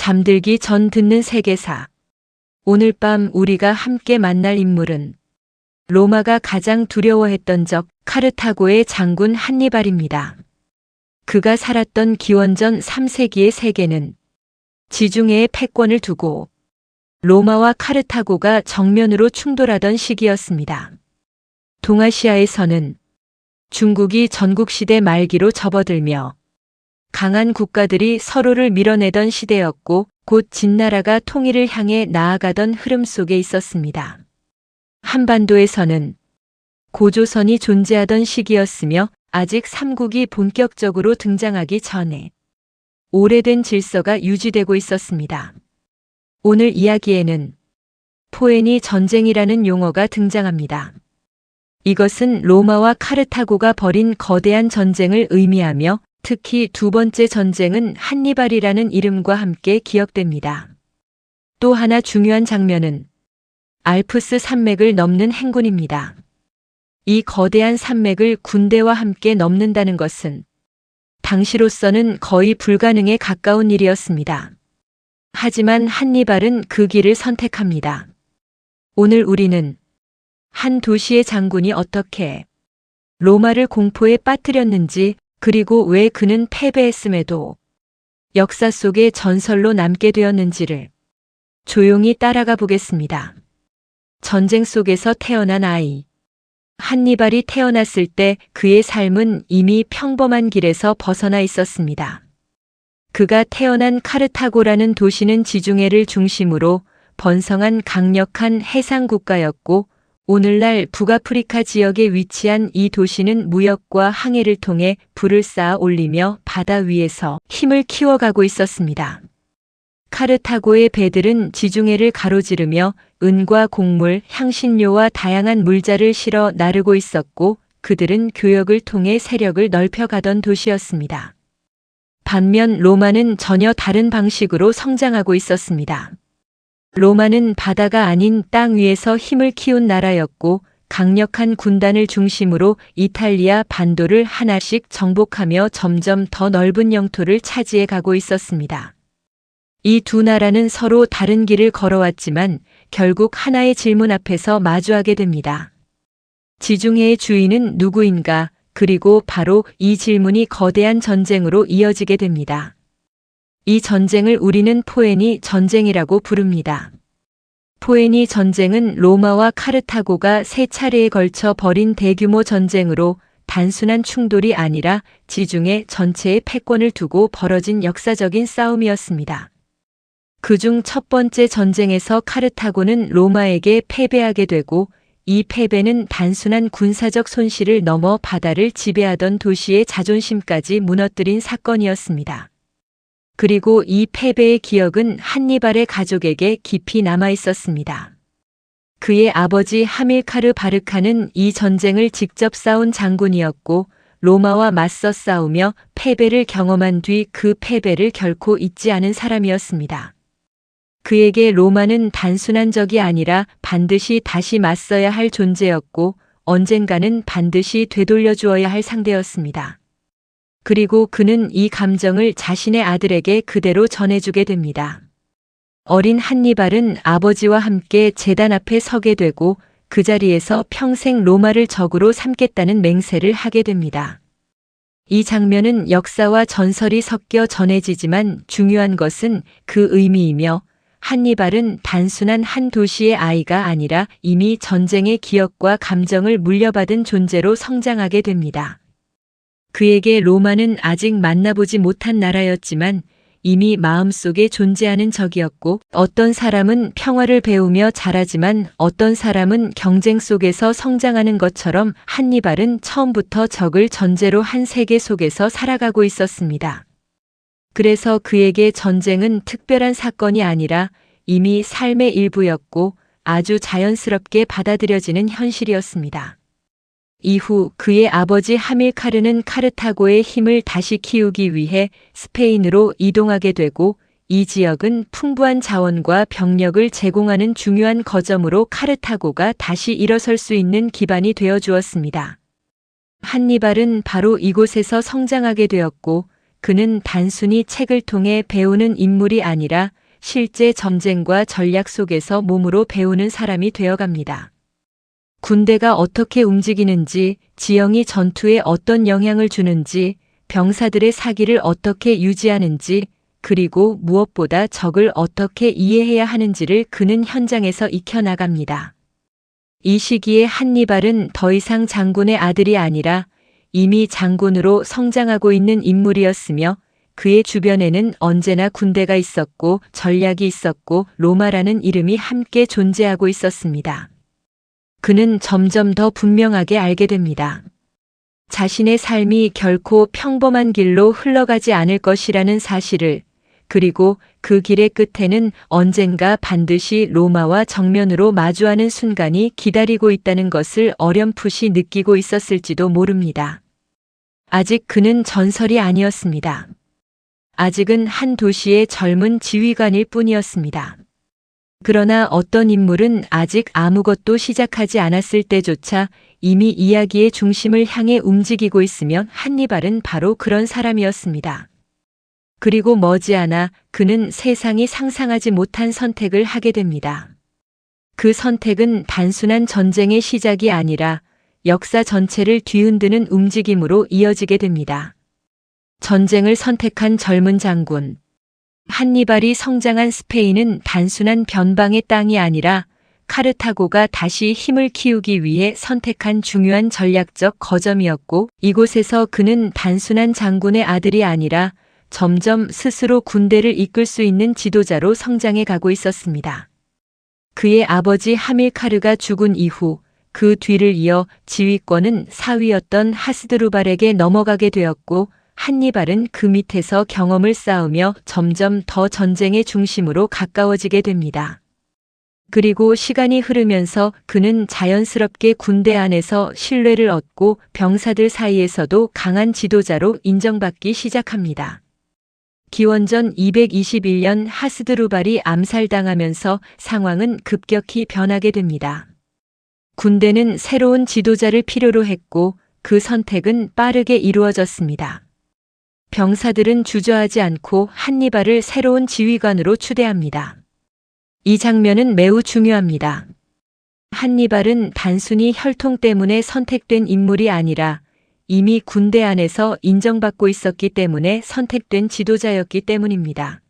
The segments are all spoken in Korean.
잠들기 전 듣는 세계사. 오늘 밤 우리가 함께 만날 인물은 로마가 가장 두려워했던 적 카르타고의 장군 한니발입니다. 그가 살았던 기원전 3세기의 세계는 지중해의 패권을 두고 로마와 카르타고가 정면으로 충돌하던 시기였습니다. 동아시아에서는 중국이 전국시대 말기로 접어들며 강한 국가들이 서로를 밀어내던 시대였고 곧 진나라가 통일을 향해 나아가던 흐름 속에 있었습니다. 한반도에서는 고조선이 존재하던 시기였으며 아직 삼국이 본격적으로 등장하기 전에 오래된 질서가 유지되고 있었습니다. 오늘 이야기에는 포에니 전쟁이라는 용어가 등장합니다. 이것은 로마와 카르타고가 벌인 거대한 전쟁을 의미하며 특히 두 번째 전쟁은 한니발이라는 이름과 함께 기억됩니다. 또 하나 중요한 장면은 알프스 산맥을 넘는 행군입니다. 이 거대한 산맥을 군대와 함께 넘는다는 것은 당시로서는 거의 불가능에 가까운 일이었습니다. 하지만 한니발은 그 길을 선택합니다. 오늘 우리는 한 도시의 장군이 어떻게 로마를 공포에 빠뜨렸는지 그리고 왜 그는 패배했음에도 역사 속의 전설로 남게 되었는지를 조용히 따라가 보겠습니다. 전쟁 속에서 태어난 아이. 한니발이 태어났을 때 그의 삶은 이미 평범한 길에서 벗어나 있었습니다. 그가 태어난 카르타고라는 도시는 지중해를 중심으로 번성한 강력한 해상 국가였고 오늘날 북아프리카 지역에 위치한 이 도시는 무역과 항해를 통해 부를 쌓아 올리며 바다 위에서 힘을 키워가고 있었습니다. 카르타고의 배들은 지중해를 가로지르며 은과 곡물, 향신료와 다양한 물자를 실어 나르고 있었고 그들은 교역을 통해 세력을 넓혀가던 도시였습니다. 반면 로마는 전혀 다른 방식으로 성장하고 있었습니다. 로마는 바다가 아닌 땅 위에서 힘을 키운 나라였고 강력한 군단을 중심으로 이탈리아 반도를 하나씩 정복하며 점점 더 넓은 영토를 차지해 가고 있었습니다. 이 두 나라는 서로 다른 길을 걸어왔지만 결국 하나의 질문 앞에서 마주하게 됩니다. 지중해의 주인은 누구인가? 그리고 바로 이 질문이 거대한 전쟁으로 이어지게 됩니다. 이 전쟁을 우리는 포에니 전쟁이라고 부릅니다. 포에니 전쟁은 로마와 카르타고가 세 차례에 걸쳐 벌인 대규모 전쟁으로 단순한 충돌이 아니라 지중해 전체의 패권을 두고 벌어진 역사적인 싸움이었습니다. 그중 첫 번째 전쟁에서 카르타고는 로마에게 패배하게 되고 이 패배는 단순한 군사적 손실을 넘어 바다를 지배하던 도시의 자존심까지 무너뜨린 사건이었습니다. 그리고 이 패배의 기억은 한니발의 가족에게 깊이 남아 있었습니다. 그의 아버지 하밀카르 바르카는 이 전쟁을 직접 싸운 장군이었고 로마와 맞서 싸우며 패배를 경험한 뒤 그 패배를 결코 잊지 않은 사람이었습니다. 그에게 로마는 단순한 적이 아니라 반드시 다시 맞서야 할 존재였고 언젠가는 반드시 되돌려 주어야 할 상대였습니다. 그리고 그는 이 감정을 자신의 아들에게 그대로 전해주게 됩니다. 어린 한니발은 아버지와 함께 제단 앞에 서게 되고 그 자리에서 평생 로마를 적으로 삼겠다는 맹세를 하게 됩니다. 이 장면은 역사와 전설이 섞여 전해지지만 중요한 것은 그 의미이며 한니발은 단순한 한 도시의 아이가 아니라 이미 전쟁의 기억과 감정을 물려받은 존재로 성장하게 됩니다. 그에게 로마는 아직 만나보지 못한 나라였지만 이미 마음속에 존재하는 적이었고 어떤 사람은 평화를 배우며 자라지만 어떤 사람은 경쟁 속에서 성장하는 것처럼 한니발은 처음부터 적을 전제로 한 세계 속에서 살아가고 있었습니다. 그래서 그에게 전쟁은 특별한 사건이 아니라 이미 삶의 일부였고 아주 자연스럽게 받아들여지는 현실이었습니다. 이후 그의 아버지 하밀카르는 카르타고의 힘을 다시 키우기 위해 스페인으로 이동하게 되고 이 지역은 풍부한 자원과 병력을 제공하는 중요한 거점으로 카르타고가 다시 일어설 수 있는 기반이 되어 주었습니다. 한니발은 바로 이곳에서 성장하게 되었고 그는 단순히 책을 통해 배우는 인물이 아니라 실제 전쟁과 전략 속에서 몸으로 배우는 사람이 되어갑니다. 군대가 어떻게 움직이는지, 지형이 전투에 어떤 영향을 주는지, 병사들의 사기를 어떻게 유지하는지, 그리고 무엇보다 적을 어떻게 이해해야 하는지를 그는 현장에서 익혀나갑니다. 이 시기에 한니발은 더 이상 장군의 아들이 아니라 이미 장군으로 성장하고 있는 인물이었으며 그의 주변에는 언제나 군대가 있었고 전략이 있었고 로마라는 이름이 함께 존재하고 있었습니다. 그는 점점 더 분명하게 알게 됩니다. 자신의 삶이 결코 평범한 길로 흘러가지 않을 것이라는 사실을, 그리고 그 길의 끝에는 언젠가 반드시 로마와 정면으로 마주하는 순간이 기다리고 있다는 것을 어렴풋이 느끼고 있었을지도 모릅니다. 아직 그는 전설이 아니었습니다. 아직은 한 도시의 젊은 지휘관일 뿐이었습니다. 그러나 어떤 인물은 아직 아무것도 시작하지 않았을 때조차 이미 이야기의 중심을 향해 움직이고 있으면 한니발은 바로 그런 사람이었습니다. 그리고 머지않아 그는 세상이 상상하지 못한 선택을 하게 됩니다. 그 선택은 단순한 전쟁의 시작이 아니라 역사 전체를 뒤흔드는 움직임으로 이어지게 됩니다. 전쟁을 선택한 젊은 장군. 한니발이 성장한 스페인은 단순한 변방의 땅이 아니라 카르타고가 다시 힘을 키우기 위해 선택한 중요한 전략적 거점이었고, 이곳에서 그는 단순한 장군의 아들이 아니라 점점 스스로 군대를 이끌 수 있는 지도자로 성장해 가고 있었습니다. 그의 아버지 하밀카르가 죽은 이후 그 뒤를 이어 지휘권은 사위였던 하스드루발에게 넘어가게 되었고, 한니발은 그 밑에서 경험을 쌓으며 점점 더 전쟁의 중심으로 가까워지게 됩니다. 그리고 시간이 흐르면서 그는 자연스럽게 군대 안에서 신뢰를 얻고 병사들 사이에서도 강한 지도자로 인정받기 시작합니다. 기원전 221년 하스드루발이 암살당하면서 상황은 급격히 변하게 됩니다. 군대는 새로운 지도자를 필요로 했고 그 선택은 빠르게 이루어졌습니다. 병사들은 주저하지 않고 한니발을 새로운 지휘관으로 추대합니다. 이 장면은 매우 중요합니다. 한니발은 단순히 혈통 때문에 선택된 인물이 아니라 이미 군대 안에서 인정받고 있었기 때문에 선택된 지도자였기 때문입니다.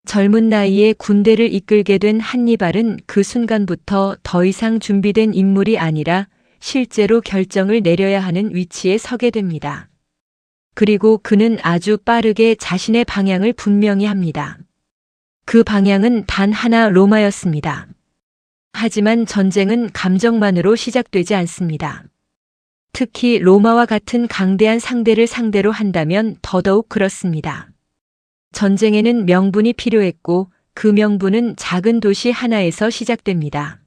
젊은 나이에 군대를 이끌게 된 한니발은 그 순간부터 더 이상 준비된 인물이 아니라 실제로 결정을 내려야 하는 위치에 서게 됩니다. 그리고 그는 아주 빠르게 자신의 방향을 분명히 합니다. 그 방향은 단 하나, 로마였습니다. 하지만 전쟁은 감정만으로 시작되지 않습니다. 특히 로마와 같은 강대한 상대를 상대로 한다면 더더욱 그렇습니다. 전쟁에는 명분이 필요했고 그 명분은 작은 도시 하나에서 시작됩니다.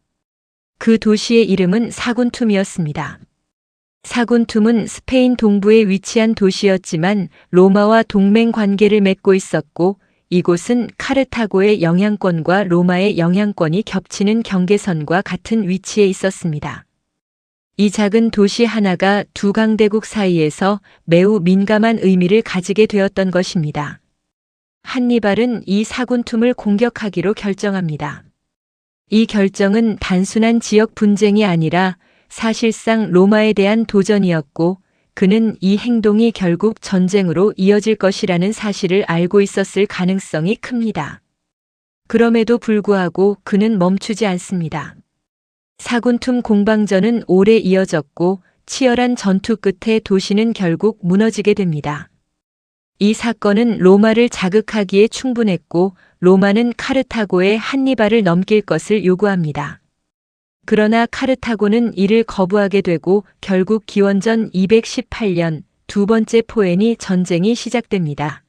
그 도시의 이름은 사군툼이었습니다. 사군툼은 스페인 동부에 위치한 도시였지만 로마와 동맹 관계를 맺고 있었고, 이곳은 카르타고의 영향권과 로마의 영향권이 겹치는 경계선과 같은 위치에 있었습니다. 이 작은 도시 하나가 두 강대국 사이에서 매우 민감한 의미를 가지게 되었던 것입니다. 한니발은 이 사군툼을 공격하기로 결정합니다. 이 결정은 단순한 지역 분쟁이 아니라 사실상 로마에 대한 도전이었고, 그는 이 행동이 결국 전쟁으로 이어질 것이라는 사실을 알고 있었을 가능성이 큽니다. 그럼에도 불구하고 그는 멈추지 않습니다. 사군툼 공방전은 오래 이어졌고 치열한 전투 끝에 도시는 결국 무너지게 됩니다. 이 사건은 로마를 자극하기에 충분했고 로마는 카르타고에 한니발을 넘길 것을 요구합니다. 그러나 카르타고는 이를 거부하게 되고 결국 기원전 218년 두 번째 포에니 전쟁이 시작됩니다.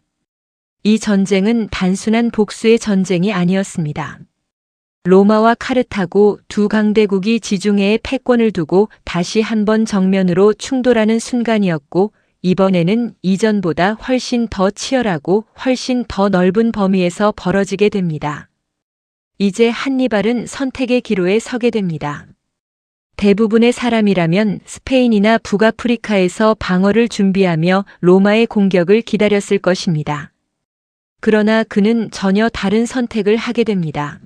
이 전쟁은 단순한 복수의 전쟁이 아니었습니다. 로마와 카르타고 두 강대국이 지중해에 패권을 두고 다시 한번 정면으로 충돌하는 순간이었고, 이번에는 이전보다 훨씬 더 치열하고 훨씬 더 넓은 범위에서 벌어지게 됩니다. 이제 한니발은 선택의 기로에 서게 됩니다. 대부분의 사람이라면 스페인이나 북아프리카에서 방어를 준비하며 로마의 공격을 기다렸을 것입니다. 그러나 그는 전혀 다른 선택을 하게 됩니다.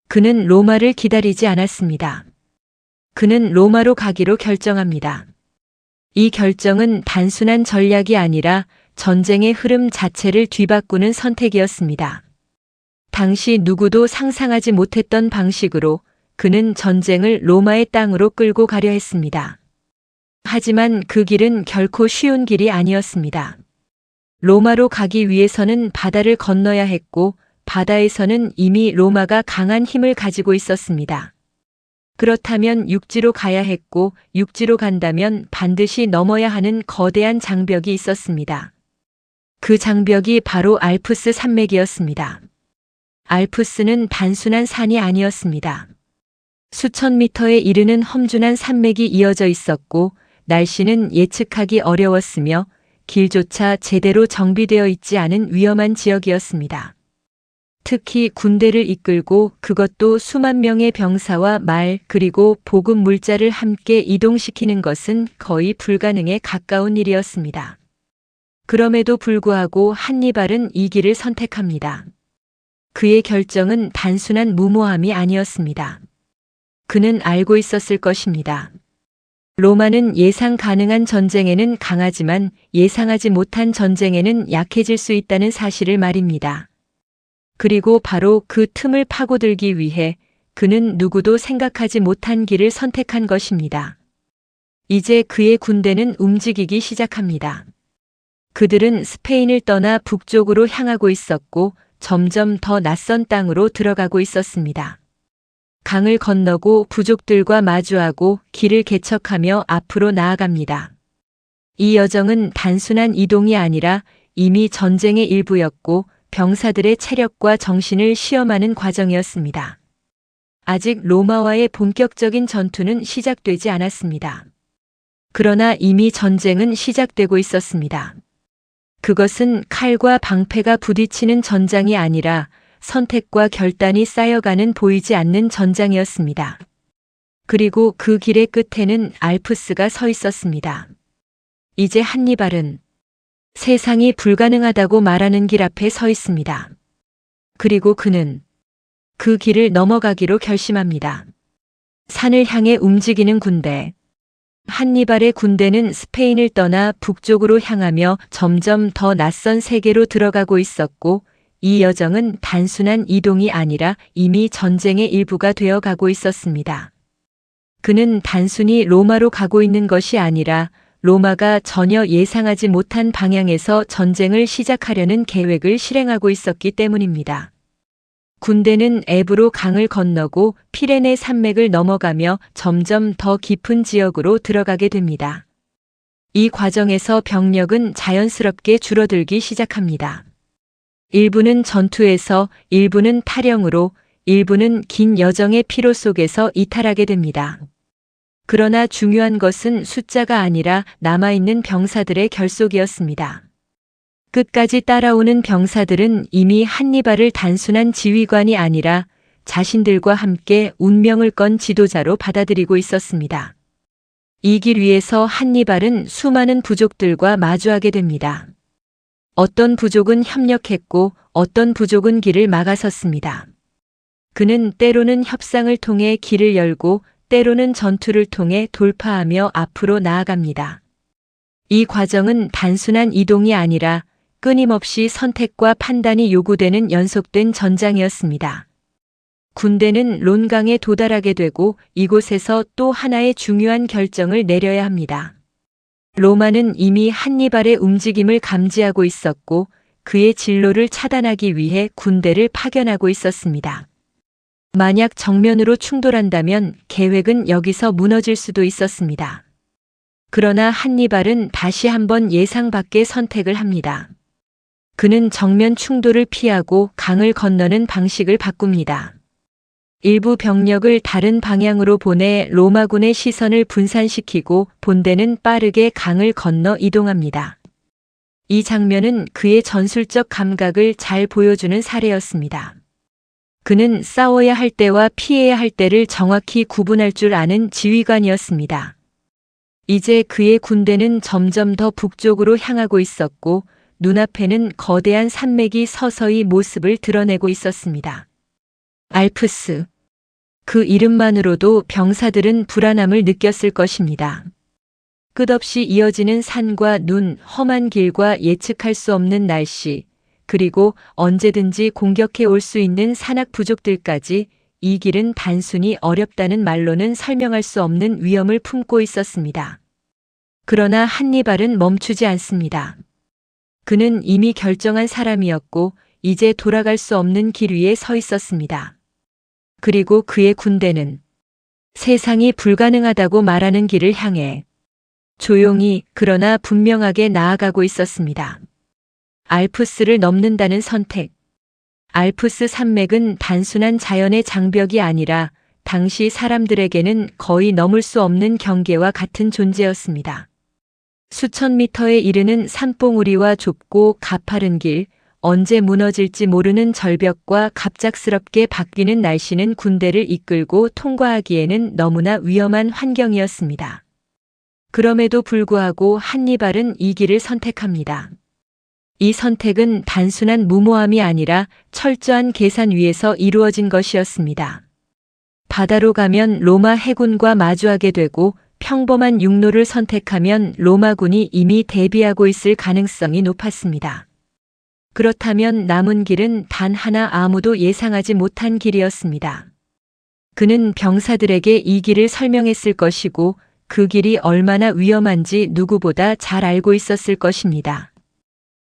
그는 로마를 기다리지 않았습니다. 그는 로마로 가기로 결정합니다. 이 결정은 단순한 전략이 아니라 전쟁의 흐름 자체를 뒤바꾸는 선택이었습니다. 당시 누구도 상상하지 못했던 방식으로 그는 전쟁을 로마의 땅으로 끌고 가려 했습니다. 하지만 그 길은 결코 쉬운 길이 아니었습니다. 로마로 가기 위해서는 바다를 건너야 했고 바다에서는 이미 로마가 강한 힘을 가지고 있었습니다. 그렇다면 육지로 가야 했고 육지로 간다면 반드시 넘어야 하는 거대한 장벽이 있었습니다. 그 장벽이 바로 알프스 산맥이었습니다. 알프스는 단순한 산이 아니었습니다. 수천 미터에 이르는 험준한 산맥이 이어져 있었고 날씨는 예측하기 어려웠으며 길조차 제대로 정비되어 있지 않은 위험한 지역이었습니다. 특히 군대를 이끌고 그것도 수만 명의 병사와 말 그리고 보급 물자를 함께 이동시키는 것은 거의 불가능에 가까운 일이었습니다. 그럼에도 불구하고 한니발은 이 길을 선택합니다. 그의 결정은 단순한 무모함이 아니었습니다. 그는 알고 있었을 것입니다. 로마는 예상 가능한 전쟁에는 강하지만 예상하지 못한 전쟁에는 약해질 수 있다는 사실을 말입니다. 그리고 바로 그 틈을 파고들기 위해 그는 누구도 생각하지 못한 길을 선택한 것입니다. 이제 그의 군대는 움직이기 시작합니다. 그들은 스페인을 떠나 북쪽으로 향하고 있었고 점점 더 낯선 땅으로 들어가고 있었습니다. 강을 건너고 부족들과 마주하고 길을 개척하며 앞으로 나아갑니다. 이 여정은 단순한 이동이 아니라 이미 전쟁의 일부였고 병사들의 체력과 정신을 시험하는 과정이었습니다. 아직 로마와의 본격적인 전투는 시작되지 않았습니다. 그러나 이미 전쟁은 시작되고 있었습니다. 그것은 칼과 방패가 부딪히는 전장이 아니라 선택과 결단이 쌓여가는 보이지 않는 전장이었습니다. 그리고 그 길의 끝에는 알프스가 서 있었습니다. 이제 한니발은 세상이 불가능하다고 말하는 길 앞에 서 있습니다. 그리고 그는 그 길을 넘어가기로 결심합니다. 산을 향해 움직이는 군대. 한니발의 군대는 스페인을 떠나 북쪽으로 향하며 점점 더 낯선 세계로 들어가고 있었고 이 여정은 단순한 이동이 아니라 이미 전쟁의 일부가 되어 가고 있었습니다. 그는 단순히 로마로 가고 있는 것이 아니라 로마가 전혀 예상하지 못한 방향에서 전쟁을 시작하려는 계획을 실행하고 있었기 때문입니다. 군대는 에브로 강을 건너고 피레네 산맥을 넘어가며 점점 더 깊은 지역으로 들어가게 됩니다. 이 과정에서 병력은 자연스럽게 줄어들기 시작합니다. 일부는 전투에서, 일부는 탈영으로, 일부는 긴 여정의 피로 속에서 이탈하게 됩니다. 그러나 중요한 것은 숫자가 아니라 남아있는 병사들의 결속이었습니다. 끝까지 따라오는 병사들은 이미 한니발을 단순한 지휘관이 아니라 자신들과 함께 운명을 건 지도자로 받아들이고 있었습니다. 이 길 위에서 한니발은 수많은 부족들과 마주하게 됩니다. 어떤 부족은 협력했고 어떤 부족은 길을 막아섰습니다. 그는 때로는 협상을 통해 길을 열고 때로는 전투를 통해 돌파하며 앞으로 나아갑니다. 이 과정은 단순한 이동이 아니라 끊임없이 선택과 판단이 요구되는 연속된 전장이었습니다. 군대는 론강에 도달하게 되고 이곳에서 또 하나의 중요한 결정을 내려야 합니다. 로마는 이미 한니발의 움직임을 감지하고 있었고 그의 진로를 차단하기 위해 군대를 파견하고 있었습니다. 만약 정면으로 충돌한다면 계획은 여기서 무너질 수도 있었습니다. 그러나 한니발은 다시 한번 예상 밖의 선택을 합니다. 그는 정면 충돌을 피하고 강을 건너는 방식을 바꿉니다. 일부 병력을 다른 방향으로 보내 로마군의 시선을 분산시키고 본대는 빠르게 강을 건너 이동합니다. 이 장면은 그의 전술적 감각을 잘 보여주는 사례였습니다. 그는 싸워야 할 때와 피해야 할 때를 정확히 구분할 줄 아는 지휘관이었습니다. 이제 그의 군대는 점점 더 북쪽으로 향하고 있었고 눈앞에는 거대한 산맥이 서서히 모습을 드러내고 있었습니다. 알프스. 그 이름만으로도 병사들은 불안함을 느꼈을 것입니다. 끝없이 이어지는 산과 눈, 험한 길과 예측할 수 없는 날씨, 그리고 언제든지 공격해 올 수 있는 산악 부족들까지 이 길은 단순히 어렵다는 말로는 설명할 수 없는 위험을 품고 있었습니다. 그러나 한니발은 멈추지 않습니다. 그는 이미 결정한 사람이었고 이제 돌아갈 수 없는 길 위에 서 있었습니다. 그리고 그의 군대는 세상이 불가능하다고 말하는 길을 향해 조용히 그러나 분명하게 나아가고 있었습니다. 알프스를 넘는다는 선택. 알프스 산맥은 단순한 자연의 장벽이 아니라 당시 사람들에게는 거의 넘을 수 없는 경계와 같은 존재였습니다. 수천 미터에 이르는 산봉우리와 좁고 가파른 길, 언제 무너질지 모르는 절벽과 갑작스럽게 바뀌는 날씨는 군대를 이끌고 통과하기에는 너무나 위험한 환경이었습니다. 그럼에도 불구하고 한니발은 이 길을 선택합니다. 이 선택은 단순한 무모함이 아니라 철저한 계산 위에서 이루어진 것이었습니다. 바다로 가면 로마 해군과 마주하게 되고 평범한 육로를 선택하면 로마군이 이미 대비하고 있을 가능성이 높았습니다. 그렇다면 남은 길은 단 하나 아무도 예상하지 못한 길이었습니다. 그는 병사들에게 이 길을 설명했을 것이고 그 길이 얼마나 위험한지 누구보다 잘 알고 있었을 것입니다.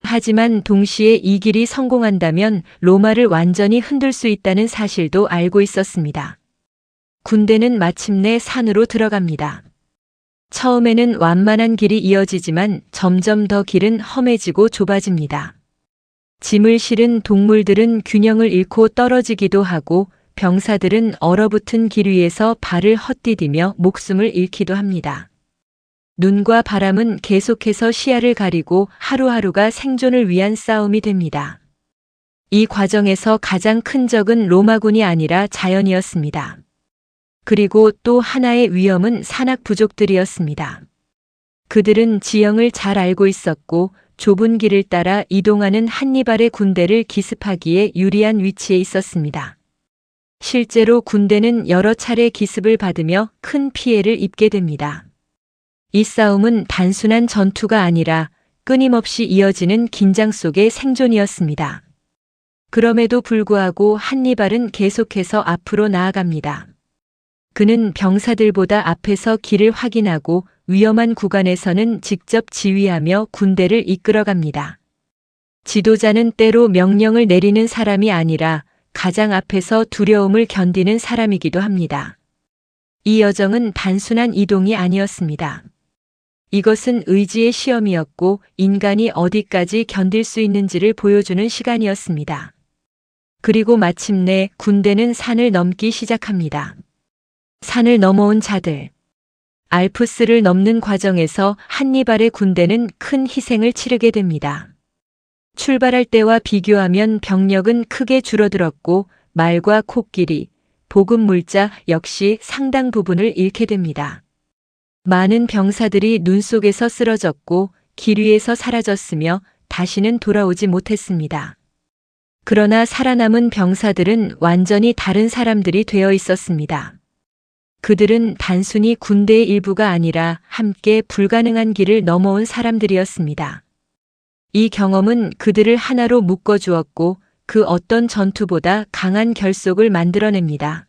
하지만 동시에 이 길이 성공한다면 로마를 완전히 흔들 수 있다는 사실도 알고 있었습니다. 군대는 마침내 산으로 들어갑니다. 처음에는 완만한 길이 이어지지만 점점 더 길은 험해지고 좁아집니다. 짐을 실은 동물들은 균형을 잃고 떨어지기도 하고 병사들은 얼어붙은 길 위에서 발을 헛디디며 목숨을 잃기도 합니다. 눈과 바람은 계속해서 시야를 가리고 하루하루가 생존을 위한 싸움이 됩니다. 이 과정에서 가장 큰 적은 로마군이 아니라 자연이었습니다. 그리고 또 하나의 위험은 산악 부족들이었습니다. 그들은 지형을 잘 알고 있었고 좁은 길을 따라 이동하는 한니발의 군대를 기습하기에 유리한 위치에 있었습니다. 실제로 군대는 여러 차례 기습을 받으며 큰 피해를 입게 됩니다. 이 싸움은 단순한 전투가 아니라 끊임없이 이어지는 긴장 속의 생존이었습니다. 그럼에도 불구하고 한니발은 계속해서 앞으로 나아갑니다. 그는 병사들보다 앞에서 길을 확인하고 위험한 구간에서는 직접 지휘하며 군대를 이끌어갑니다. 지도자는 때로 명령을 내리는 사람이 아니라 가장 앞에서 두려움을 견디는 사람이기도 합니다. 이 여정은 단순한 이동이 아니었습니다. 이것은 의지의 시험이었고 인간이 어디까지 견딜 수 있는지를 보여주는 시간이었습니다. 그리고 마침내 군대는 산을 넘기 시작합니다. 산을 넘어온 자들. 알프스를 넘는 과정에서 한니발의 군대는 큰 희생을 치르게 됩니다. 출발할 때와 비교하면 병력은 크게 줄어들었고 말과 코끼리, 보급물자 역시 상당 부분을 잃게 됩니다. 많은 병사들이 눈 속에서 쓰러졌고 길 위에서 사라졌으며 다시는 돌아오지 못했습니다. 그러나 살아남은 병사들은 완전히 다른 사람들이 되어 있었습니다. 그들은 단순히 군대의 일부가 아니라 함께 불가능한 길을 넘어온 사람들이었습니다. 이 경험은 그들을 하나로 묶어주었고 그 어떤 전투보다 강한 결속을 만들어냅니다.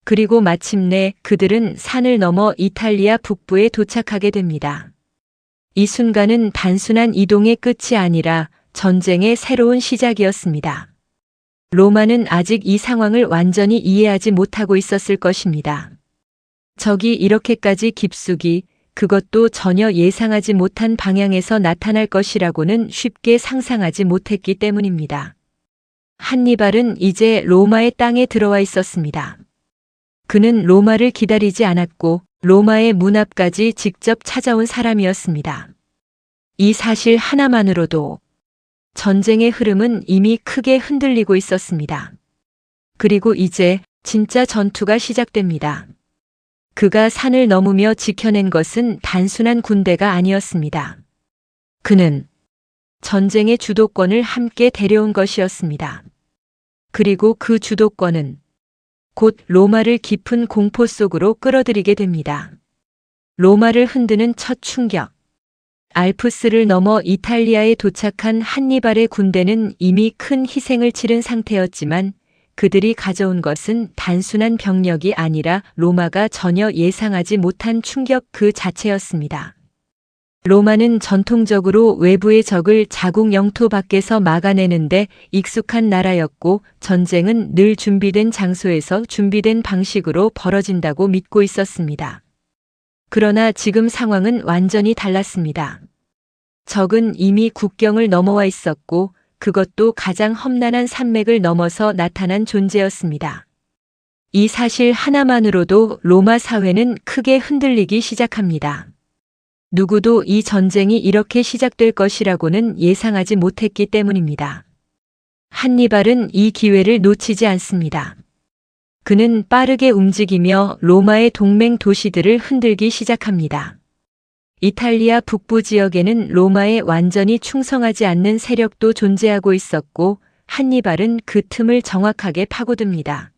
그리고 마침내 그들은 산을 넘어 이탈리아 북부에 도착하게 됩니다. 이 순간은 단순한 이동의 끝이 아니라 전쟁의 새로운 시작이었습니다. 로마는 아직 이 상황을 완전히 이해하지 못하고 있었을 것입니다. 적이 이렇게까지 깊숙이, 그것도 전혀 예상하지 못한 방향에서 나타날 것이라고는 쉽게 상상하지 못했기 때문입니다. 한니발은 이제 로마의 땅에 들어와 있었습니다. 그는 로마를 기다리지 않았고 로마의 문 앞까지 직접 찾아온 사람이었습니다. 이 사실 하나만으로도 전쟁의 흐름은 이미 크게 흔들리고 있었습니다. 그리고 이제 진짜 전투가 시작됩니다. 그가 산을 넘으며 지켜낸 것은 단순한 군대가 아니었습니다. 그는 전쟁의 주도권을 함께 데려온 것이었습니다. 그리고 그 주도권은 곧 로마를 깊은 공포 속으로 끌어들이게 됩니다. 로마를 흔드는 첫 충격. 알프스를 넘어 이탈리아에 도착한 한니발의 군대는 이미 큰 희생을 치른 상태였지만 그들이 가져온 것은 단순한 병력이 아니라 로마가 전혀 예상하지 못한 충격 그 자체였습니다. 로마는 전통적으로 외부의 적을 자국 영토 밖에서 막아내는데 익숙한 나라였고 전쟁은 늘 준비된 장소에서 준비된 방식으로 벌어진다고 믿고 있었습니다. 그러나 지금 상황은 완전히 달랐습니다. 적은 이미 국경을 넘어와 있었고 그것도 가장 험난한 산맥을 넘어서 나타난 존재였습니다. 이 사실 하나만으로도 로마 사회는 크게 흔들리기 시작합니다. 누구도 이 전쟁이 이렇게 시작될 것이라고는 예상하지 못했기 때문입니다. 한니발은 이 기회를 놓치지 않습니다. 그는 빠르게 움직이며 로마의 동맹 도시들을 흔들기 시작합니다. 이탈리아 북부 지역에는 로마에 완전히 충성하지 않는 세력도 존재하고 있었고 한니발은 그 틈을 정확하게 파고듭니다.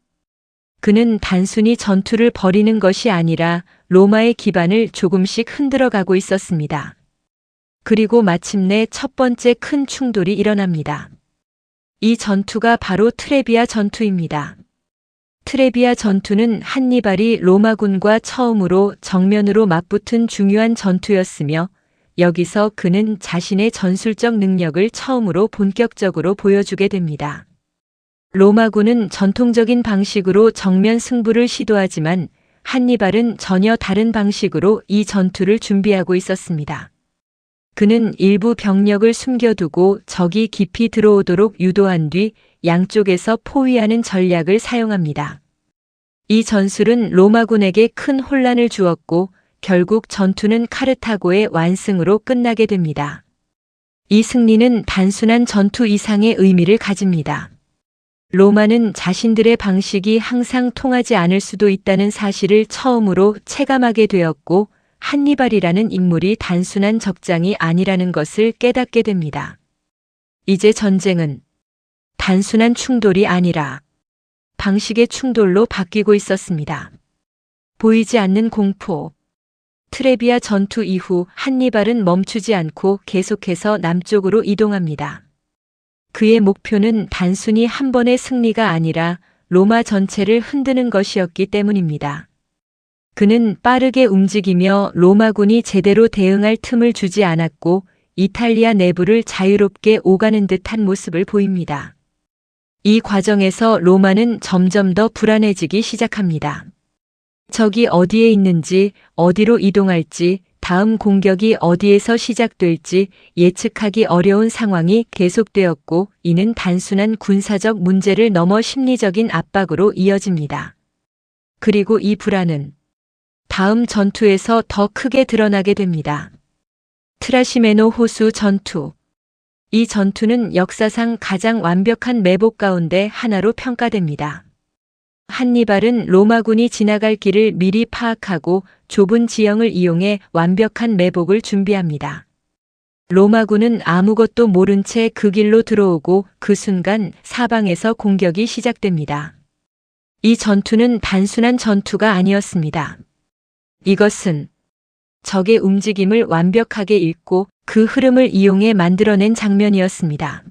그는 단순히 전투를 벌이는 것이 아니라 로마의 기반을 조금씩 흔들어가고 있었습니다. 그리고 마침내 첫 번째 큰 충돌이 일어납니다. 이 전투가 바로 트레비아 전투입니다. 트레비아 전투는 한니발이 로마군과 처음으로 정면으로 맞붙은 중요한 전투였으며 여기서 그는 자신의 전술적 능력을 처음으로 본격적으로 보여주게 됩니다. 로마군은 전통적인 방식으로 정면 승부를 시도하지만 한니발은 전혀 다른 방식으로 이 전투를 준비하고 있었습니다. 그는 일부 병력을 숨겨두고 적이 깊이 들어오도록 유도한 뒤 양쪽에서 포위하는 전략을 사용합니다. 이 전술은 로마군에게 큰 혼란을 주었고 결국 전투는 카르타고의 완승으로 끝나게 됩니다. 이 승리는 단순한 전투 이상의 의미를 가집니다. 로마는 자신들의 방식이 항상 통하지 않을 수도 있다는 사실을 처음으로 체감하게 되었고 한니발이라는 인물이 단순한 적장이 아니라는 것을 깨닫게 됩니다. 이제 전쟁은 단순한 충돌이 아니라 방식의 충돌로 바뀌고 있었습니다. 보이지 않는 공포. 트레비아 전투 이후 한니발은 멈추지 않고 계속해서 남쪽으로 이동합니다. 그의 목표는 단순히 한 번의 승리가 아니라 로마 전체를 흔드는 것이었기 때문입니다. 그는 빠르게 움직이며 로마군이 제대로 대응할 틈을 주지 않았고 이탈리아 내부를 자유롭게 오가는 듯한 모습을 보입니다. 이 과정에서 로마는 점점 더 불안해지기 시작합니다. 적이 어디에 있는지, 어디로 이동할지, 다음 공격이 어디에서 시작될지 예측하기 어려운 상황이 계속되었고 이는 단순한 군사적 문제를 넘어 심리적인 압박으로 이어집니다. 그리고 이 불안은 다음 전투에서 더 크게 드러나게 됩니다. 트라시메노 호수 전투. 이 전투는 역사상 가장 완벽한 매복 가운데 하나로 평가됩니다. 한니발은 로마군이 지나갈 길을 미리 파악하고 좁은 지형을 이용해 완벽한 매복을 준비합니다. 로마군은 아무것도 모른 채 그 길로 들어오고 그 순간 사방에서 공격이 시작됩니다. 이 전투는 단순한 전투가 아니었습니다. 이것은 적의 움직임을 완벽하게 읽고 그 흐름을 이용해 만들어낸 장면이었습니다.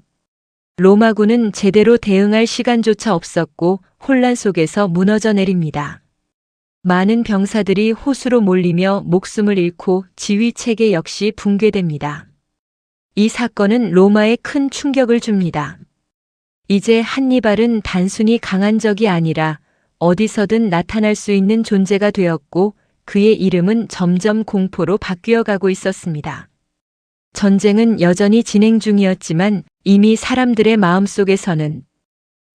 로마군은 제대로 대응할 시간조차 없었고 혼란 속에서 무너져 내립니다. 많은 병사들이 호수로 몰리며 목숨을 잃고 지휘 체계 역시 붕괴됩니다. 이 사건은 로마에 큰 충격을 줍니다. 이제 한니발은 단순히 강한 적이 아니라 어디서든 나타날 수 있는 존재가 되었고 그의 이름은 점점 공포로 바뀌어 가고 있었습니다. 전쟁은 여전히 진행 중이었지만 이미 사람들의 마음속에서는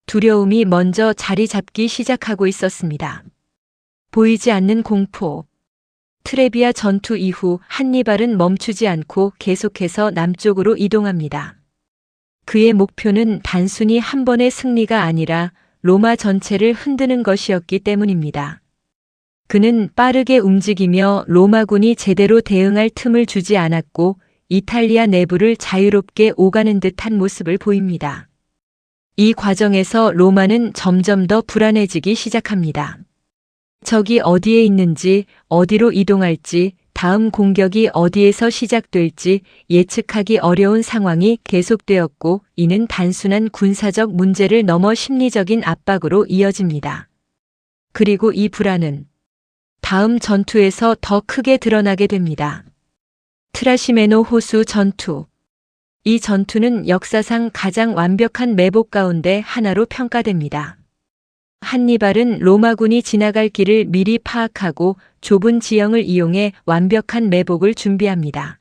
두려움이 먼저 자리 잡기 시작하고 있었습니다. 보이지 않는 공포. 트레비아 전투 이후 한니발은 멈추지 않고 계속해서 남쪽으로 이동합니다. 그의 목표는 단순히 한 번의 승리가 아니라 로마 전체를 흔드는 것이었기 때문입니다. 그는 빠르게 움직이며 로마군이 제대로 대응할 틈을 주지 않았고 이탈리아 내부를 자유롭게 오가는 듯한 모습을 보입니다. 이 과정에서 로마는 점점 더 불안해지기 시작합니다. 적이 어디에 있는지, 어디로 이동할지, 다음 공격이 어디에서 시작될지 예측하기 어려운 상황이 계속되었고, 이는 단순한 군사적 문제를 넘어 심리적인 압박으로 이어집니다. 그리고 이 불안은 다음 전투에서 더 크게 드러나게 됩니다. 트라시메노 호수 전투. 이 전투는 역사상 가장 완벽한 매복 가운데 하나로 평가됩니다. 한니발은 로마군이 지나갈 길을 미리 파악하고 좁은 지형을 이용해 완벽한 매복을 준비합니다.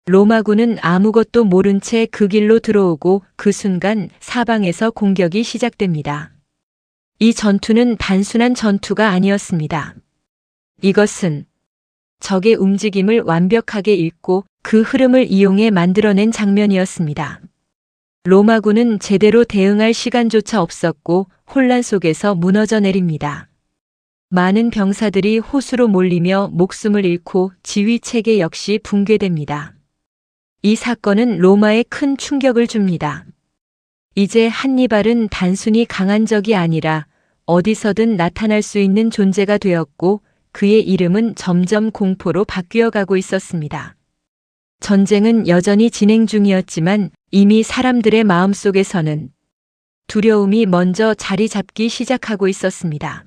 로마군은 아무것도 모른 채 그 길로 들어오고 그 순간 사방에서 공격이 시작됩니다. 이 전투는 단순한 전투가 아니었습니다. 이것은 적의 움직임을 완벽하게 읽고 그 흐름을 이용해 만들어낸 장면이었습니다. 로마군은 제대로 대응할 시간조차 없었고 혼란 속에서 무너져 내립니다. 많은 병사들이 호수로 몰리며 목숨을 잃고 지휘 체계 역시 붕괴됩니다. 이 사건은 로마에 큰 충격을 줍니다. 이제 한니발은 단순히 강한 적이 아니라 어디서든 나타날 수 있는 존재가 되었고 그의 이름은 점점 공포로 바뀌어 가고 있었습니다. 전쟁은 여전히 진행 중이었지만 이미 사람들의 마음속에서는 두려움이 먼저 자리 잡기 시작하고 있었습니다.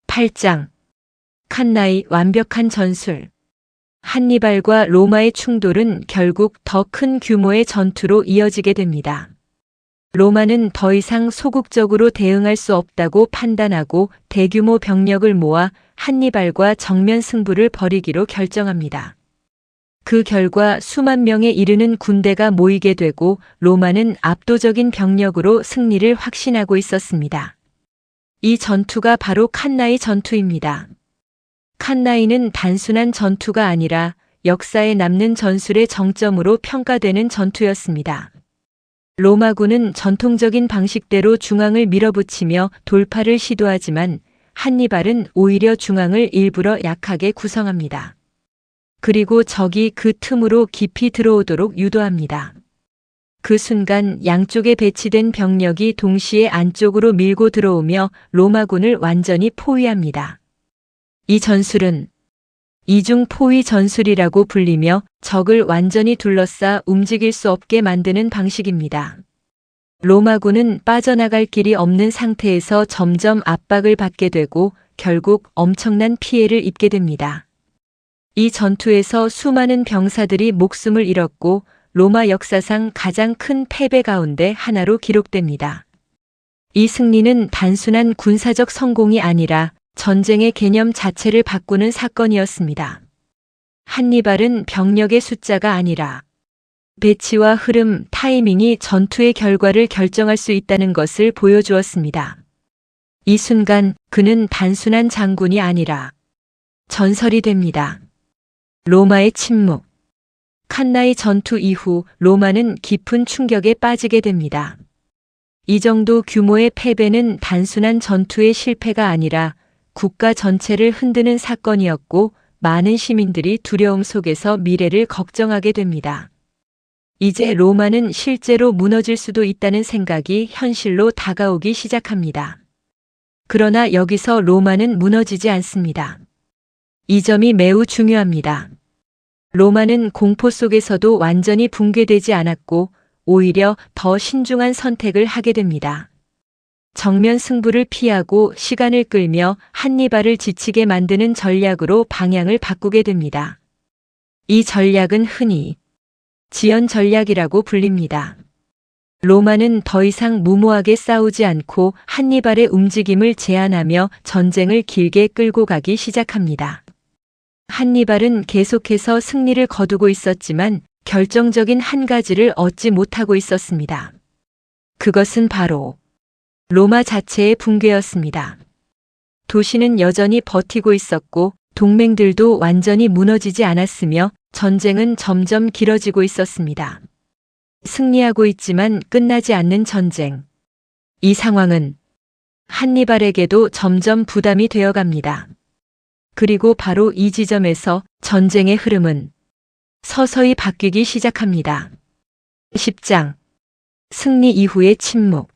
8장. 칸나이 완벽한 전술. 한니발과 로마의 충돌은 결국 더 큰 규모의 전투로 이어지게 됩니다. 로마는 더 이상 소극적으로 대응할 수 없다고 판단하고 대규모 병력을 모아 한니발과 정면 승부를 벌이기로 결정합니다. 그 결과 수만 명에 이르는 군대가 모이게 되고 로마는 압도적인 병력으로 승리를 확신하고 있었습니다. 이 전투가 바로 칸나이 전투입니다. 칸나이는 단순한 전투가 아니라 역사에 남는 전술의 정점으로 평가되는 전투였습니다. 로마군은 전통적인 방식대로 중앙을 밀어붙이며 돌파를 시도하지만 한니발은 오히려 중앙을 일부러 약하게 구성합니다. 그리고 적이 그 틈으로 깊이 들어오도록 유도합니다. 그 순간 양쪽에 배치된 병력이 동시에 안쪽으로 밀고 들어오며 로마군을 완전히 포위합니다. 이 전술은 이중 포위 전술이라고 불리며 적을 완전히 둘러싸 움직일 수 없게 만드는 방식입니다. 로마군은 빠져나갈 길이 없는 상태에서 점점 압박을 받게 되고 결국 엄청난 피해를 입게 됩니다. 이 전투에서 수많은 병사들이 목숨을 잃었고 로마 역사상 가장 큰 패배 가운데 하나로 기록됩니다. 이 승리는 단순한 군사적 성공이 아니라 전쟁의 개념 자체를 바꾸는 사건이었습니다. 한니발은 병력의 숫자가 아니라 배치와 흐름, 타이밍이 전투의 결과를 결정할 수 있다는 것을 보여주었습니다. 이 순간 그는 단순한 장군이 아니라 전설이 됩니다. 로마의 침묵. 칸나이 전투 이후 로마는 깊은 충격에 빠지게 됩니다. 이 정도 규모의 패배는 단순한 전투의 실패가 아니라 국가 전체를 흔드는 사건이었고 많은 시민들이 두려움 속에서 미래를 걱정하게 됩니다. 이제 로마는 실제로 무너질 수도 있다는 생각이 현실로 다가오기 시작합니다. 그러나 여기서 로마는 무너지지 않습니다. 이 점이 매우 중요합니다. 로마는 공포 속에서도 완전히 붕괴되지 않았고 오히려 더 신중한 선택을 하게 됩니다. 정면 승부를 피하고 시간을 끌며 한니발을 지치게 만드는 전략으로 방향을 바꾸게 됩니다. 이 전략은 흔히 지연 전략이라고 불립니다. 로마는 더 이상 무모하게 싸우지 않고 한니발의 움직임을 제한하며 전쟁을 길게 끌고 가기 시작합니다. 한니발은 계속해서 승리를 거두고 있었지만 결정적인 한 가지를 얻지 못하고 있었습니다. 그것은 바로 로마 자체의 붕괴였습니다. 도시는 여전히 버티고 있었고 동맹들도 완전히 무너지지 않았으며 전쟁은 점점 길어지고 있었습니다. 승리하고 있지만 끝나지 않는 전쟁. 이 상황은 한니발에게도 점점 부담이 되어갑니다. 그리고 바로 이 지점에서 전쟁의 흐름은 서서히 바뀌기 시작합니다. 10장 승리 이후의 침묵.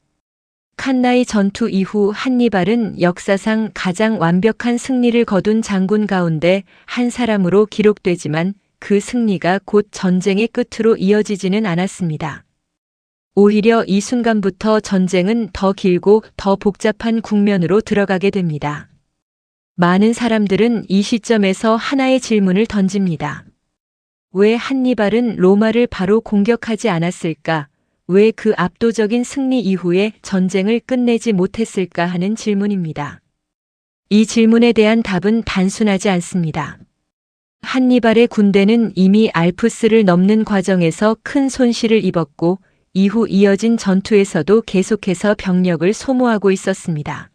칸나이 전투 이후 한니발은 역사상 가장 완벽한 승리를 거둔 장군 가운데 한 사람으로 기록되지만 그 승리가 곧 전쟁의 끝으로 이어지지는 않았습니다. 오히려 이 순간부터 전쟁은 더 길고 더 복잡한 국면으로 들어가게 됩니다. 많은 사람들은 이 시점에서 하나의 질문을 던집니다. 왜 한니발은 로마를 바로 공격하지 않았을까? 왜 그 압도적인 승리 이후에 전쟁을 끝내지 못했을까 하는 질문입니다. 이 질문에 대한 답은 단순하지 않습니다. 한니발의 군대는 이미 알프스를 넘는 과정에서 큰 손실을 입었고 이후 이어진 전투에서도 계속해서 병력을 소모하고 있었습니다.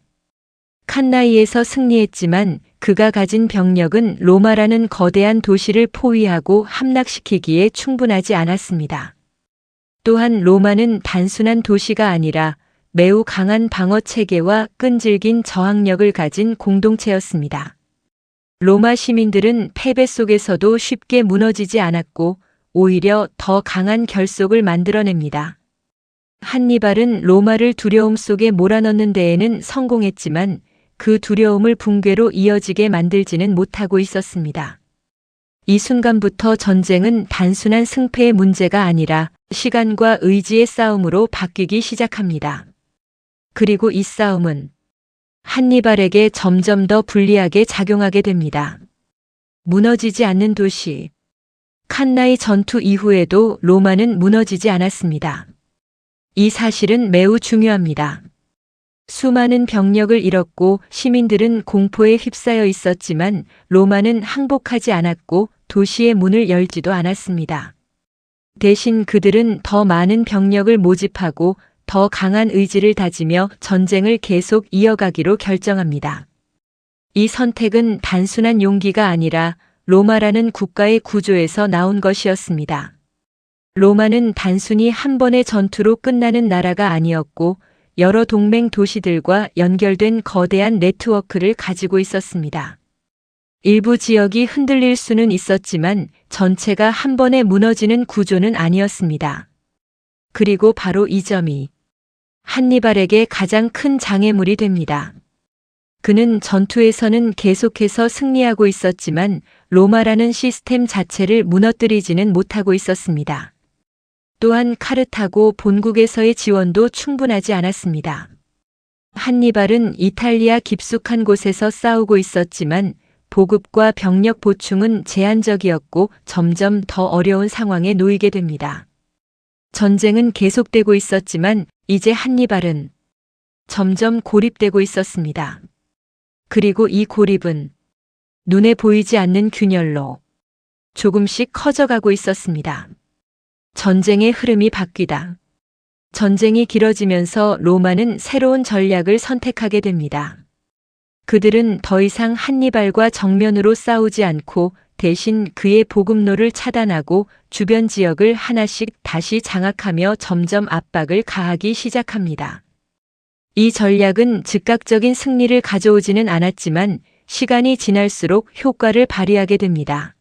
칸나이에서 승리했지만 그가 가진 병력은 로마라는 거대한 도시를 포위하고 함락시키기에 충분하지 않았습니다. 또한 로마는 단순한 도시가 아니라 매우 강한 방어 체계와 끈질긴 저항력을 가진 공동체였습니다. 로마 시민들은 패배 속에서도 쉽게 무너지지 않았고 오히려 더 강한 결속을 만들어냅니다. 한니발은 로마를 두려움 속에 몰아넣는 데에는 성공했지만 그 두려움을 붕괴로 이어지게 만들지는 못하고 있었습니다. 이 순간부터 전쟁은 단순한 승패의 문제가 아니라 시간과 의지의 싸움으로 바뀌기 시작합니다. 그리고 이 싸움은 한니발에게 점점 더 불리하게 작용하게 됩니다. 무너지지 않는 도시. 칸나이 전투 이후에도 로마는 무너지지 않았습니다. 이 사실은 매우 중요합니다. 수많은 병력을 잃었고 시민들은 공포에 휩싸여 있었지만 로마는 항복하지 않았고 도시의 문을 열지도 않았습니다. 대신 그들은 더 많은 병력을 모집하고 더 강한 의지를 다지며 전쟁을 계속 이어가기로 결정합니다. 이 선택은 단순한 용기가 아니라 로마라는 국가의 구조에서 나온 것이었습니다. 로마는 단순히 한 번의 전투로 끝나는 나라가 아니었고 여러 동맹 도시들과 연결된 거대한 네트워크를 가지고 있었습니다. 일부 지역이 흔들릴 수는 있었지만 전체가 한 번에 무너지는 구조는 아니었습니다. 그리고 바로 이 점이 한니발에게 가장 큰 장애물이 됩니다. 그는 전투에서는 계속해서 승리하고 있었지만 로마라는 시스템 자체를 무너뜨리지는 못하고 있었습니다. 또한 카르타고 본국에서의 지원도 충분하지 않았습니다. 한니발은 이탈리아 깊숙한 곳에서 싸우고 있었지만 보급과 병력 보충은 제한적이었고 점점 더 어려운 상황에 놓이게 됩니다. 전쟁은 계속되고 있었지만 이제 한니발은 점점 고립되고 있었습니다. 그리고 이 고립은 눈에 보이지 않는 균열로 조금씩 커져가고 있었습니다. 전쟁의 흐름이 바뀌다. 전쟁이 길어지면서 로마는 새로운 전략을 선택하게 됩니다. 그들은 더 이상 한니발과 정면으로 싸우지 않고 대신 그의 보급로를 차단하고 주변 지역을 하나씩 다시 장악하며 점점 압박을 가하기 시작합니다. 이 전략은 즉각적인 승리를 가져오지는 않았지만 시간이 지날수록 효과를 발휘하게 됩니다.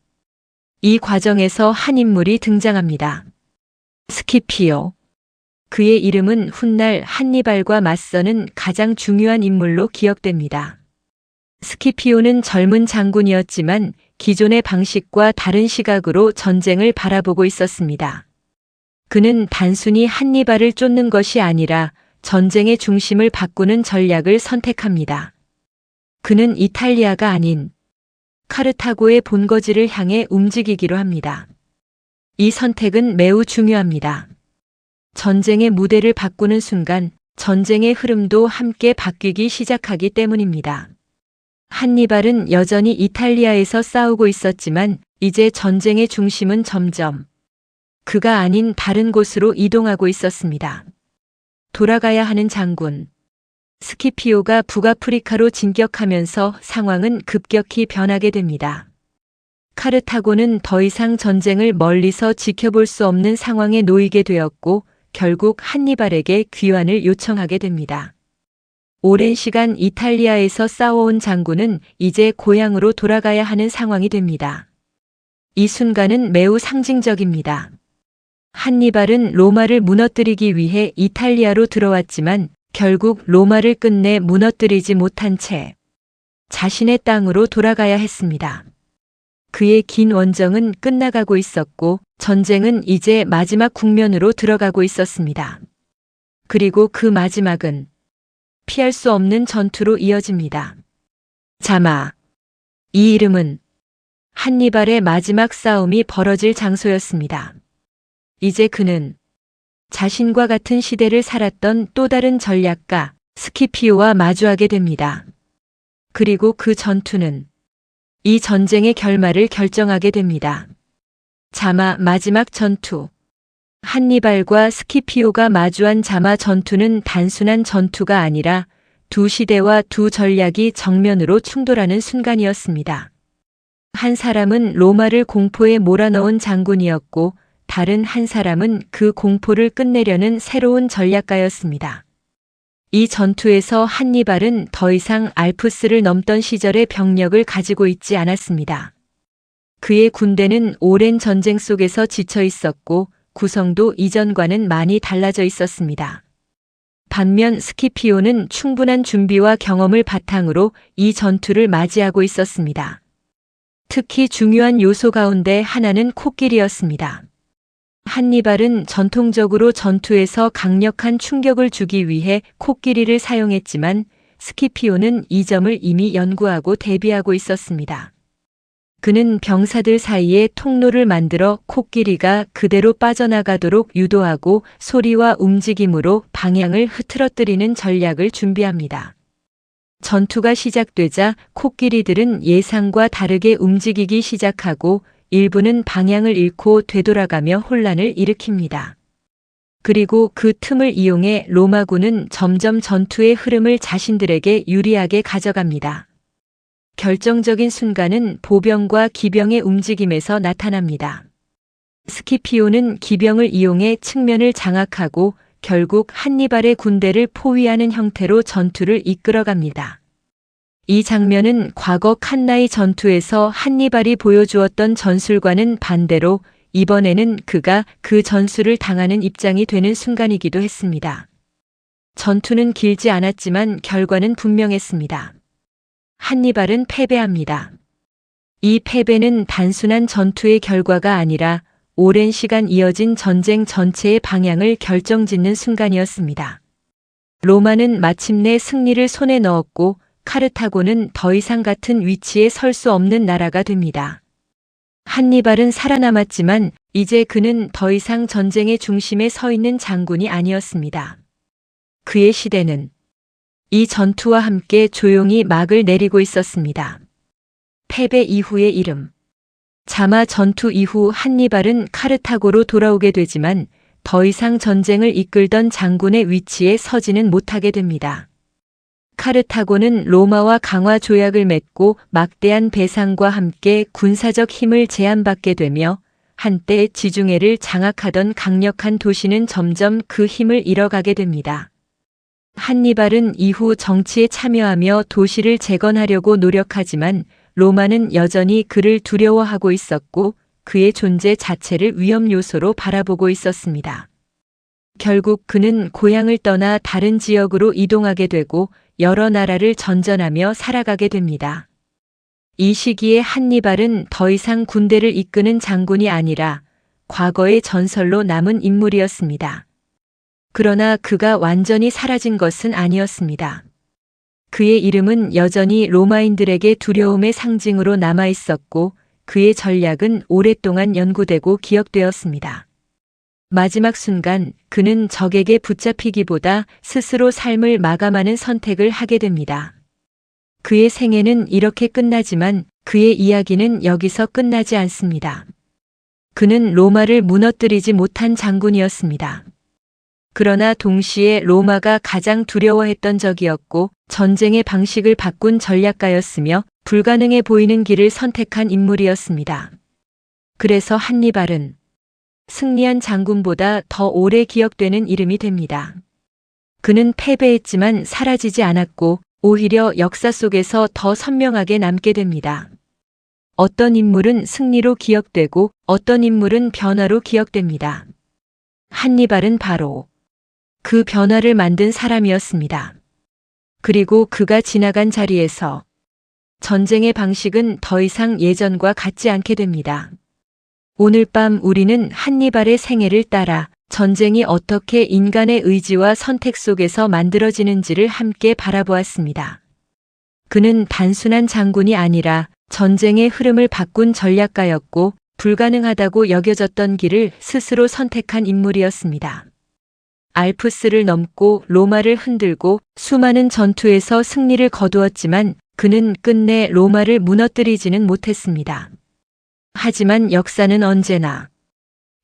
이 과정에서 한 인물이 등장합니다. 스키피오. 그의 이름은 훗날 한니발과 맞서는 가장 중요한 인물로 기억됩니다. 스키피오는 젊은 장군이었지만 기존의 방식과 다른 시각으로 전쟁을 바라보고 있었습니다. 그는 단순히 한니발을 쫓는 것이 아니라 전쟁의 중심을 바꾸는 전략을 선택합니다. 그는 이탈리아가 아닌 카르타고의 본거지를 향해 움직이기로 합니다. 이 선택은 매우 중요합니다. 전쟁의 무대를 바꾸는 순간 전쟁의 흐름도 함께 바뀌기 시작하기 때문입니다. 한니발은 여전히 이탈리아에서 싸우고 있었지만 이제 전쟁의 중심은 점점 그가 아닌 다른 곳으로 이동하고 있었습니다. 돌아가야 하는 장군. 스키피오가 북아프리카로 진격하면서 상황은 급격히 변하게 됩니다. 카르타고는 더 이상 전쟁을 멀리서 지켜볼 수 없는 상황에 놓이게 되었고 결국 한니발에게 귀환을 요청하게 됩니다. 오랜 시간 이탈리아에서 싸워온 장군은 이제 고향으로 돌아가야 하는 상황이 됩니다. 이 순간은 매우 상징적입니다. 한니발은 로마를 무너뜨리기 위해 이탈리아로 들어왔지만 결국 로마를 끝내 무너뜨리지 못한 채 자신의 땅으로 돌아가야 했습니다. 그의 긴 원정은 끝나가고 있었고 전쟁은 이제 마지막 국면으로 들어가고 있었습니다. 그리고 그 마지막은 피할 수 없는 전투로 이어집니다. 자마. 이 이름은 한니발의 마지막 싸움이 벌어질 장소였습니다. 이제 그는 자신과 같은 시대를 살았던 또 다른 전략가 스키피오와 마주하게 됩니다. 그리고 그 전투는 이 전쟁의 결말을 결정하게 됩니다. 자마 마지막 전투. 한니발과 스키피오가 마주한 자마 전투는 단순한 전투가 아니라 두 시대와 두 전략이 정면으로 충돌하는 순간이었습니다. 한 사람은 로마를 공포에 몰아넣은 장군이었고 다른 한 사람은 그 공포를 끝내려는 새로운 전략가였습니다. 이 전투에서 한니발은 더 이상 알프스를 넘던 시절의 병력을 가지고 있지 않았습니다. 그의 군대는 오랜 전쟁 속에서 지쳐 있었고 구성도 이전과는 많이 달라져 있었습니다. 반면 스키피오는 충분한 준비와 경험을 바탕으로 이 전투를 맞이하고 있었습니다. 특히 중요한 요소 가운데 하나는 코끼리였습니다. 한니발은 전통적으로 전투에서 강력한 충격을 주기 위해 코끼리를 사용했지만 스키피오는 이 점을 이미 연구하고 대비하고 있었습니다. 그는 병사들 사이에 통로를 만들어 코끼리가 그대로 빠져나가도록 유도하고 소리와 움직임으로 방향을 흐트러뜨리는 전략을 준비합니다. 전투가 시작되자 코끼리들은 예상과 다르게 움직이기 시작하고 일부는 방향을 잃고 되돌아가며 혼란을 일으킵니다. 그리고 그 틈을 이용해 로마군은 점점 전투의 흐름을 자신들에게 유리하게 가져갑니다. 결정적인 순간은 보병과 기병의 움직임에서 나타납니다. 스키피오는 기병을 이용해 측면을 장악하고 결국 한니발의 군대를 포위하는 형태로 전투를 이끌어갑니다. 이 장면은 과거 칸나이 전투에서 한니발이 보여주었던 전술과는 반대로 이번에는 그가 그 전술을 당하는 입장이 되는 순간이기도 했습니다. 전투는 길지 않았지만 결과는 분명했습니다. 한니발은 패배합니다. 이 패배는 단순한 전투의 결과가 아니라 오랜 시간 이어진 전쟁 전체의 방향을 결정짓는 순간이었습니다. 로마는 마침내 승리를 손에 넣었고 카르타고는 더 이상 같은 위치에 설 수 없는 나라가 됩니다. 한니발은 살아남았지만 이제 그는 더 이상 전쟁의 중심에 서 있는 장군이 아니었습니다. 그의 시대는 이 전투와 함께 조용히 막을 내리고 있었습니다. 패배 이후의 이름. 자마 전투 이후 한니발은 카르타고로 돌아오게 되지만 더 이상 전쟁을 이끌던 장군의 위치에 서지는 못하게 됩니다. 카르타고는 로마와 강화 조약을 맺고 막대한 배상과 함께 군사적 힘을 제한받게 되며 한때 지중해를 장악하던 강력한 도시는 점점 그 힘을 잃어가게 됩니다. 한니발은 이후 정치에 참여하며 도시를 재건하려고 노력하지만 로마는 여전히 그를 두려워하고 있었고 그의 존재 자체를 위험 요소로 바라보고 있었습니다. 결국 그는 고향을 떠나 다른 지역으로 이동하게 되고 여러 나라를 전전하며 살아가게 됩니다. 이 시기에 한니발은 더 이상 군대를 이끄는 장군이 아니라 과거의 전설로 남은 인물이었습니다. 그러나 그가 완전히 사라진 것은 아니었습니다. 그의 이름은 여전히 로마인들에게 두려움의 상징으로 남아 있었고 그의 전략은 오랫동안 연구되고 기억되었습니다. 마지막 순간 그는 적에게 붙잡히기보다 스스로 삶을 마감하는 선택을 하게 됩니다. 그의 생애는 이렇게 끝나지만 그의 이야기는 여기서 끝나지 않습니다. 그는 로마를 무너뜨리지 못한 장군이었습니다. 그러나 동시에 로마가 가장 두려워했던 적이었고 전쟁의 방식을 바꾼 전략가였으며 불가능해 보이는 길을 선택한 인물이었습니다. 그래서 한니발은 승리한 장군보다 더 오래 기억되는 이름이 됩니다. 그는 패배했지만 사라지지 않았고 오히려 역사 속에서 더 선명하게 남게 됩니다. 어떤 인물은 승리로 기억되고 어떤 인물은 변화로 기억됩니다. 한니발은 바로 그 변화를 만든 사람이었습니다. 그리고 그가 지나간 자리에서 전쟁의 방식은 더 이상 예전과 같지 않게 됩니다. 오늘 밤 우리는 한니발의 생애를 따라 전쟁이 어떻게 인간의 의지와 선택 속에서 만들어지는지를 함께 바라보았습니다. 그는 단순한 장군이 아니라 전쟁의 흐름을 바꾼 전략가였고 불가능하다고 여겨졌던 길을 스스로 선택한 인물이었습니다. 알프스를 넘고 로마를 흔들고 수많은 전투에서 승리를 거두었지만 그는 끝내 로마를 무너뜨리지는 못했습니다. 하지만 역사는 언제나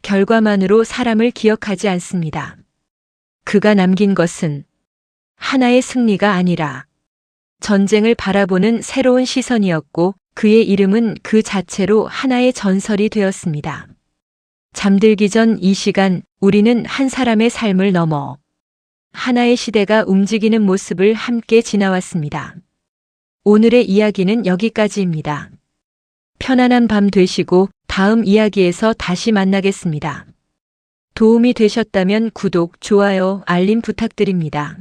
결과만으로 사람을 기억하지 않습니다. 그가 남긴 것은 하나의 승리가 아니라 전쟁을 바라보는 새로운 시선이었고 그의 이름은 그 자체로 하나의 전설이 되었습니다. 잠들기 전 이 시간 우리는 한 사람의 삶을 넘어 하나의 시대가 움직이는 모습을 함께 지나왔습니다. 오늘의 이야기는 여기까지입니다. 편안한 밤 되시고 다음 이야기에서 다시 만나겠습니다. 도움이 되셨다면 구독, 좋아요, 알림 부탁드립니다.